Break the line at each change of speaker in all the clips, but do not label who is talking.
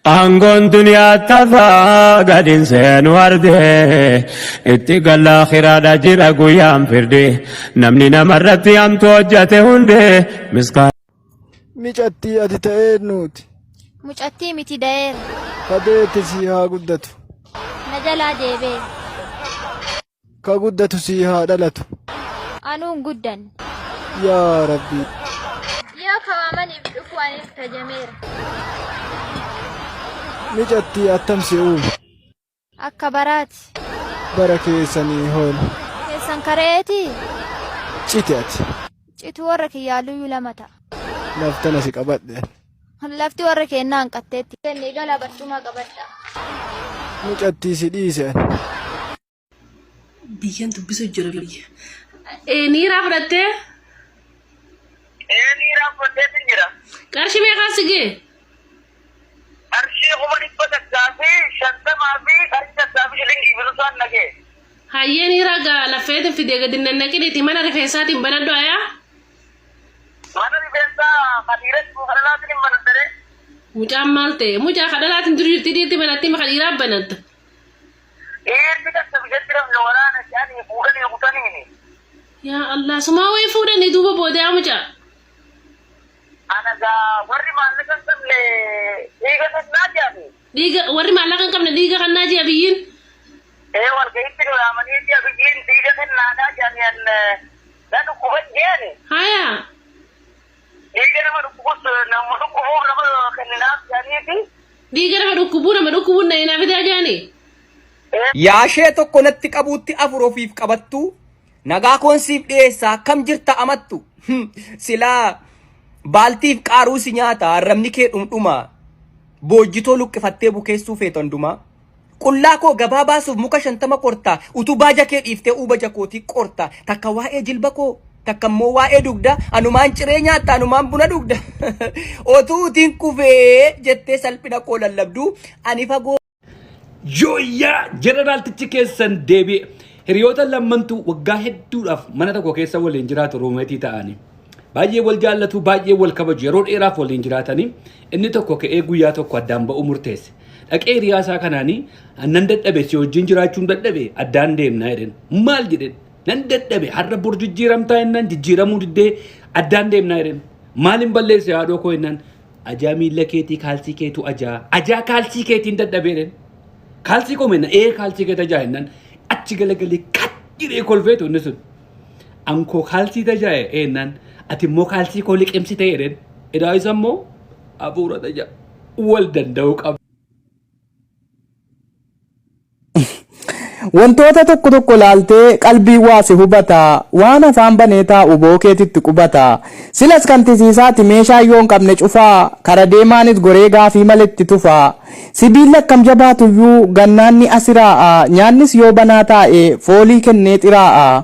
Angon dunia tafa gadin sen warde itti galla khirada jira guyam firde namni namarratti am tojjate hunde miska
Micatti ati ta'ee nuti.
Mucatti miti daa'eera.
Kadeetti si haa guddatu.
Na jalaa deebee.
Ka guddatu si haa dhalatu.
Anuun guddan.
Yaa Rabbi.
Yoo kawaamaniif dhufu aniif tajameera.
Micatti attam si uume.
Akka baraati.
Bara keessanii hool.
Keessan kareetii.
Cite ati.
Citu warra kiyyaaluyyuu lama ta'a.
Laftana si qabadhe.
Lafti warra kennaa hanqatteetti. Kennee galaa barcumaa qabadha.
Micatti si dhiise.
Biyyaan dubbisuu jira biyya. Niiraa fudhattee?
Niiraa fudhattee jira.
Qarshii meeqaa si gee?
Qarshii 1,150 fi qarshii 5,000 bilisaan nagee.
Hayyee niiraa gaa laffeetiin fidee gadi nannaqiniiti mana rifeensaatiin banadhu ayaa?
Mana rifeensaa kadhiiratti kadhalaatiin hin banaddare.
Mucaan maal ta'e? Mucaa kadhalaatiin durii jirti dhiirti banatti maka dhiiraa banatta.
Dhiirri akka biyyatti namni waraana isaanii fuudhanii kutaniini.
Yaa Allah sumaa wayii fuudhanii duuba boodaa mucaa.
Ana gaa warri maallaqa hin qabne dhiiga kannaa jaabi.
Dhiiga warri maallaqa hin qabne dhiiga kannaa jaa biyyiin?
Walga'itti dhulaamanii jaa biyyiin dhiiga kannaadhaa jaaniyan na dhukkuban jeeni.
Hayaa.
Dhiiga nama dhukkubuuf nama kenninaaf jaaniiti.
Dhiiga nama dhukkubuun na inaaf idaa jaani.
Yaashee tokko natti qabuutti afur ofiif qabattu nagaa koonsiif dhiyeessaa akkam jirta amattu silaa baaltiif qaaruu si nyaata arrabni kee dhumdhuma boojjitoo luqqifattee bukeessuu feetanduma qullaa koo gabaa baasuuf muka 50 qorta utubaa jakee dhiiftee uba jakootii qorta takka waa'ee jilba koo takka immoo waa'ee dugda anumaan ciree nyaatta anumaan buna dugda otuu utiin kufee jettee salphina koo lallabdu ani fagoo
Joya General Tichikesan Debi Hiriyoota lammantu waggaa hedduudhaaf mana tokko keessa waliin jiraatu roometii ta'ani. Baay'ee wal jaallatu baay'ee wal kabaju yeroo dheeraaf waliin jiraatanii inni tokko ka'ee guyyaa tokko addaan ba'uu murteesse. Dhaqee hiriyaasaa kanaanii nan dadhabe si wajjin jiraachuun dadhabe addaan deemnaa jedhan. Maal jedhan nan dadhabe har'a bor jijjiiramtaa jennaan jijjiiramuu diddee addaan deemnaa jedhan. Maaliin balleesse haadhoo koo jennaan ajaa miilla keetii kaalsii keetu ajaa kaalsii keetiin dadhabe jedhan. Kalsi ko menna kalsi ke tajaye nan achi gale kadire kolfeto nisun anko kalsi tajaye nan ati mo kalsi ko liqemsi tayeden ida isammo abura taja wal danda'u qab
Wantoota tokko laaltee qalbii waasi hubata waan afaan banee taa'u bookeetitti qubata silas kan tisiisaati meeshaa yoon qabne cufaa kara deemaanis goree gaafii maletti tufaa sibiila akkam jabaatuyyuu gannaanni asiraa'a nyaannis yoo banaa taa'e foolii kennee xiraa'a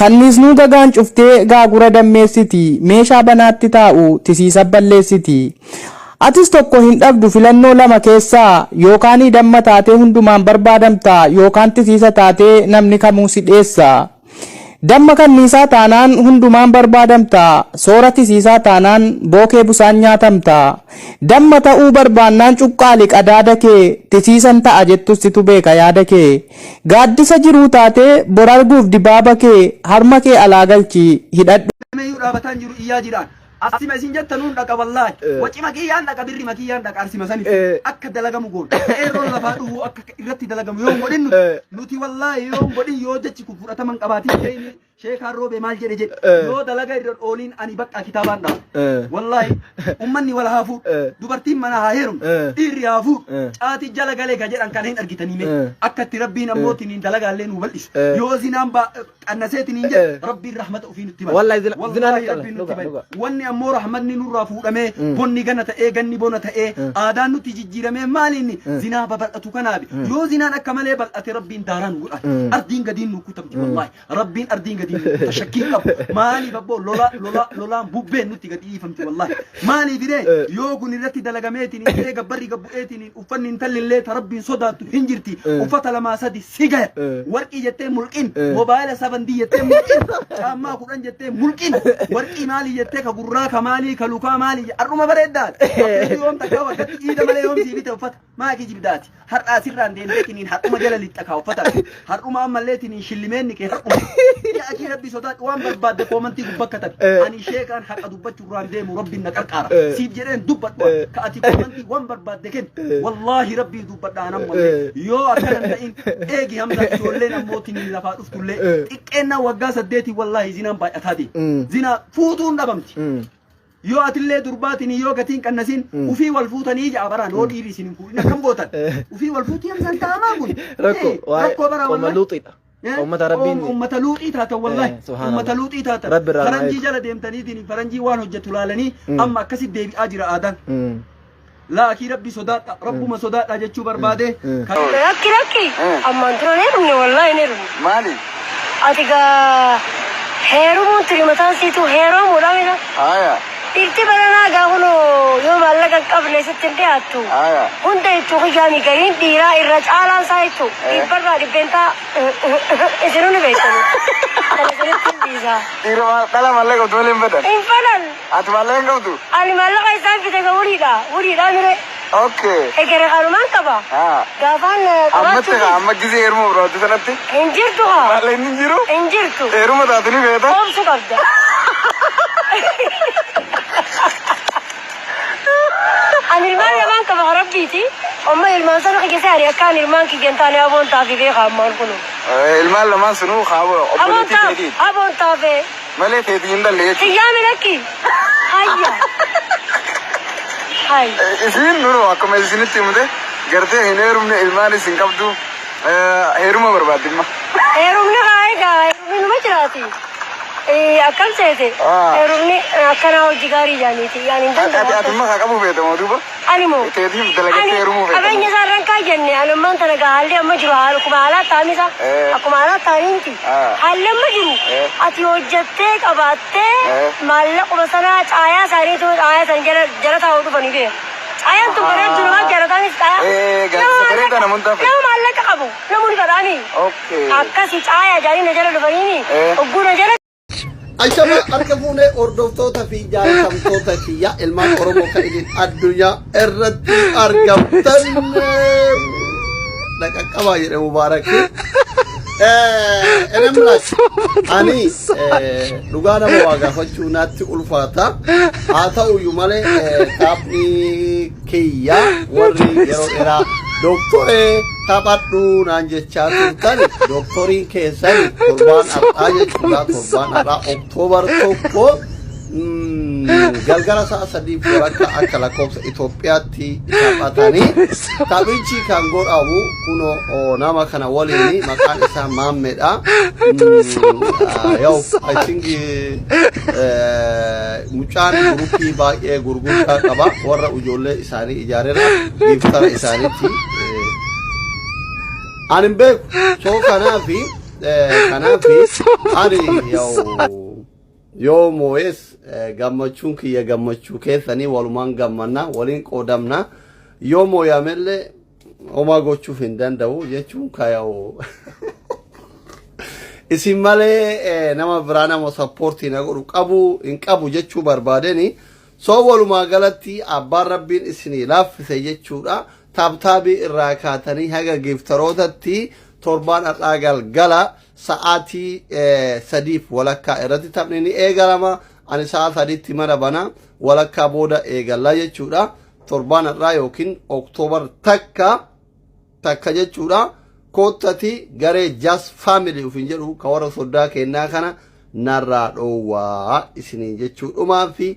kanniisnuu gagaan cuftee gaagura dammeessiti meeshaa banaatti taa'u tisiisa balleessiti. Atis tokko hin dhabdu filannoo lama keessaa yookaan damma taatee hundumaan barbaadamta yookaan tisiisa taatee namni kamuu si dheessa. Damma kanniisaa taanaan hundumaan barbaadamta soora tisiisaa taanaan bookee busaan nyaatamta. Damma ta'uu barbaannaan cuqqaali qadaada kee tisiisan ta'a jettus situ beeka yaada kee. Gaaddisa jiruu taatee bor arguuf dibaaba kee harma kee alaa galchi hidhadhu.
dhaabataan jiru iyyaa jiraan asima isin jettanuun dhaqa wallahi waci makiyyaan dhaqa birri makiyyaan dhaqa arsima sani akka dalagamu goon eeroo lafaa dhufu akka irratti dalagamu yoo godhin nuti wallahi yoo godhin yoo jechi kun fudhataman qabaatiin sheekaan roobe maal jedhe jedhe yoo dalaga irra ooliin ani bakka kitaabaan dha wallahi ummanni wala haafu dubartiin mana haa heerum dhiirri haafu caati jala galee ka jedhan kan hin argitanii akka itti rabbiin ammootiin hin dalagaallee nu bal'is yoo zinaan qannaseetiin hin jedhe rabbiin rahmata ofii nutti bala wallahi zinaan wanni ammoo rahmanni nurraa fuudhamee bonni gana ta'ee ganni bona ta'ee aadaan nuti jijjiiramee maaliin zinaa babal'atu kanaabi yoo zinaan akka malee bal'ate rabbiin daaraan godha ardiin gadiin nu kutamti wallahi rabbiin ardiin gadi shakkii qabu maali babbo lolaan bubbeen nutti gadi dhiifamti wallahi maali bire yoo kun irratti dalagameetiin illee gabbarri gabbu'eetiin uffanni intalli illee tarabbiin sodaattu hin jirti uffata lamaa sadi sigaya warqii jettee mulqin mobaayila sabandii jettee mulqin caammaa kudhan jettee mulqin warqii maali jettee ka gurraa ka maali ka lukaa maali arruma bareeddaadha yoom takkaa waggatti dhiida malee yoom sii bite uffata maakii jibdaati har'aa sirraan deemteetiniin har'uma jala lixxakaa uffata har'uma ammalleetiniin shillimeenni kee har'uma yaa'akii rabbi sodaadhu waan barbaadde koomantii gubbakka tabi ani sheekaan haqa dubbachurraan deemu rabbiin na qarqaara siif jedheen dubbadhu ka ati koomantii waan barbaadde kenn wallaahi rabbii dubbadhaan ammallee yoo akka danda'in eegi hamza ijoolleen ammootiin lafaa dhuftullee xiqqeennaa waggaa 8 wallaahi zinaan baay'ataati zinaa fuutuun dhabamti yoo atillee durbaatiin yoo gatiin qannasin ufii wal fuutanii ja'a baraan yoo dhiirii isin fuudhina kan gootan ufii wal fuutii hamzaan ta'amaa kun rakkoo bara wallahi ummata rabbiin ummata luuxii taata wallahi ummata luuxii taata faranjii jala deemtaniitiin faranjii waan hojjetu laalanii amma akkasitti deebi'aa jira aadaan laakii rabbi sodaadha rabbuma sodaadha jechuu barbaade
rakki ammaan dura neerumne wallahi neerum maali ati gaa heerumuun turi mataan siitu heeroomuudha mira irti baranaa gaafuno yoo maallaqa qabne sitti dhiyaattu hunda itti hojjaami gariin dhiiraa irra caalaan isaa jettu dhibbarraa dhibbeentaa isinuu ni beektani kana sanitti hin dhiisaa
dhiira dhala maallaqa qabdu malee hin badan
hin badan
ati maallaqa hin qabdu
ani maallaqa isaan fite ga wuriidha mire egere hanumaan qaba gaafaan
ammatti amma gisee heeruma biraatti sanatti
hin jirtu haa
maallaqa hin jiru
hin jirtu
heeruma taatu ni beekta
oomsu qabda ani ilmaan lamaan qaba rabbiiti amma ilmaan sana kiyya ari akkaan ilmaan kiyyan taane aboon taafi beeka ammaan kunu
ilmaan lamaan sunuu
aboon taafe
malee teetii hin dalle jechuudha
xiyyaami lakki hayya
isin nuru akkuma isinitti himte gartee hin heerumne ilmaan isin qabdu heeruma barbaadimma
heerumni haa egaa heerumni numa jiraati akkam seete heerumni akkanaa hojii gaarii jaaniiti yaani
ati maka qabu beekamoo duuba
animoo
teetiif dalagattee heerumuu beekamoo
qabeenya isaarran kaa jenne anummaan tana gaa haalli amma jiru akkuma haalaa taamisa akkuma haalaa taaniinti haalli amma jiru ati hojjattee qabaattee maallaquma sanaa caayaa isaaniitu caayaa san jala taa'uu dhufanii beeku ayaan tun bareedu nama jarataanis nama maallaqa qabu namoonni fadhaanii akkasi caayaa jaanii na jala dhufaniini ogguu na jala
Aishama argamuune hordoftoota fi jaallatamtoota kiyya ilmaan Oromoo kan idin addunyaa irratti argamtan dhaqqabaa jedhe Mubaarak enamlaas ani dhugaa nama waa gaafachuu naatti ulfaata haa ta'uyyuu malee taphni kiyya warri yeroo dheeraa doktore taphadhu naan jechaa turtan doktoriin keessan torbaan har'aa jechuudha torbaan har'aa Oktoobar 1 galgala sa'a 3 akka lakkoofsa Itoophiyaatti taphatanii taphichi kan godhamu kuno nama kana waliin maqaan isaa Maammedha yoo I think mucaan gruppii baay'ee gurguddaa qaba warra ijoollee isaanii ijaareera giftara isaaniitti anin beeku soo kanaafi ani yoo moo'es gammachuun kiyya gammachuu keessanii walumaan gammanna waliin qoodamna yoo moo'amellee homaa gochuuf hin danda'u jechuun kaayoo isin malee nama biraa nama sappoortii na godhu qabu hin qabu jechuu barbaadeni soo walumaa galatti abbaan rabbiin isinii laaffise jechuudha taabtaabii irraa kaatanii haga giftarootatti torbaan har'aa galgala sa'aatii 3 walakkaa irratti taphni ni eegalama ani sa'a 3tti mana bana walakkaa booda eegalla jechuudha torbaan har'aa yookiin Oktoobar takka jechuudha koottati garee Just Family ufin jedhu ka warra soddaa kennaa kana narraa dhoowwaa isiniin jechuudhumaa fi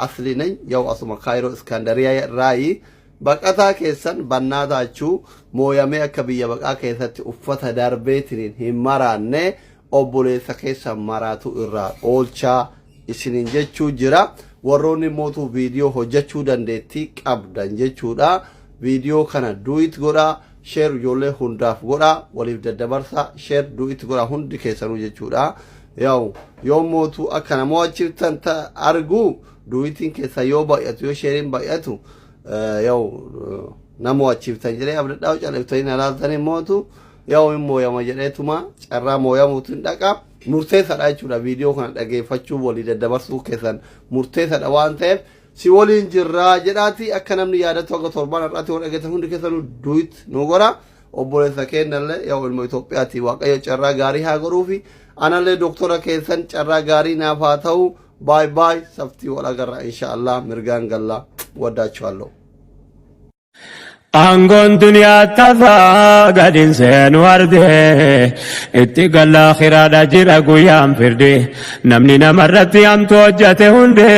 asliinañ yoo asuma Kaayiroo Iskandariyaa irraayi baqataa keessan bannaa taachuu mooyamee akka biyya baqaa keessatti uffata darbeetiniin hin maraanne obboleessa keessan maraatu irraa oolchaa isiniin jechuu jira warroonni mootuu viidiyoo hojjechuu dandeettii qabdan jechuudha viidiyoo kana duuyit godhaa sheer ijoollee hundaaf godha waliif daddabarsa sheer du'itti godha hundi keessanuu jechuudha yaa'u yoo mootu akka namoo achiftan argu du'itiin keessa yoo baay'atu yoo sheeriin baay'atu yaa'u namoo achiftan jedhee abdadhaa caleeftanii alaaltanii mootu yaa'u immoo yama jedheetuma carraa mooyamuutiin dhaqa murteessaadha jechuudha viidiyoo kana dhageeffachuu walii daddabarsuu keessan murteessaadha waan ta'eef si waliin jirraa jedhaati akka namni yaadatu akka torbaan irratti wal dhageessan hundi keessanuu du'it nu godha obboleessa kennallee yaa'u ilmoo Itoophiyaati waaqayyo carraa gaarii haa godhuufi anallee doktora keessan carraa gaarii naaf haa ta'u baay baay saftii wal agarra inshaallah mirgaan galla waddaachaallo
Angon dunia tafa gadin senu arde itti galla khirada jira guyam firde namni namarratti am tojjate hunde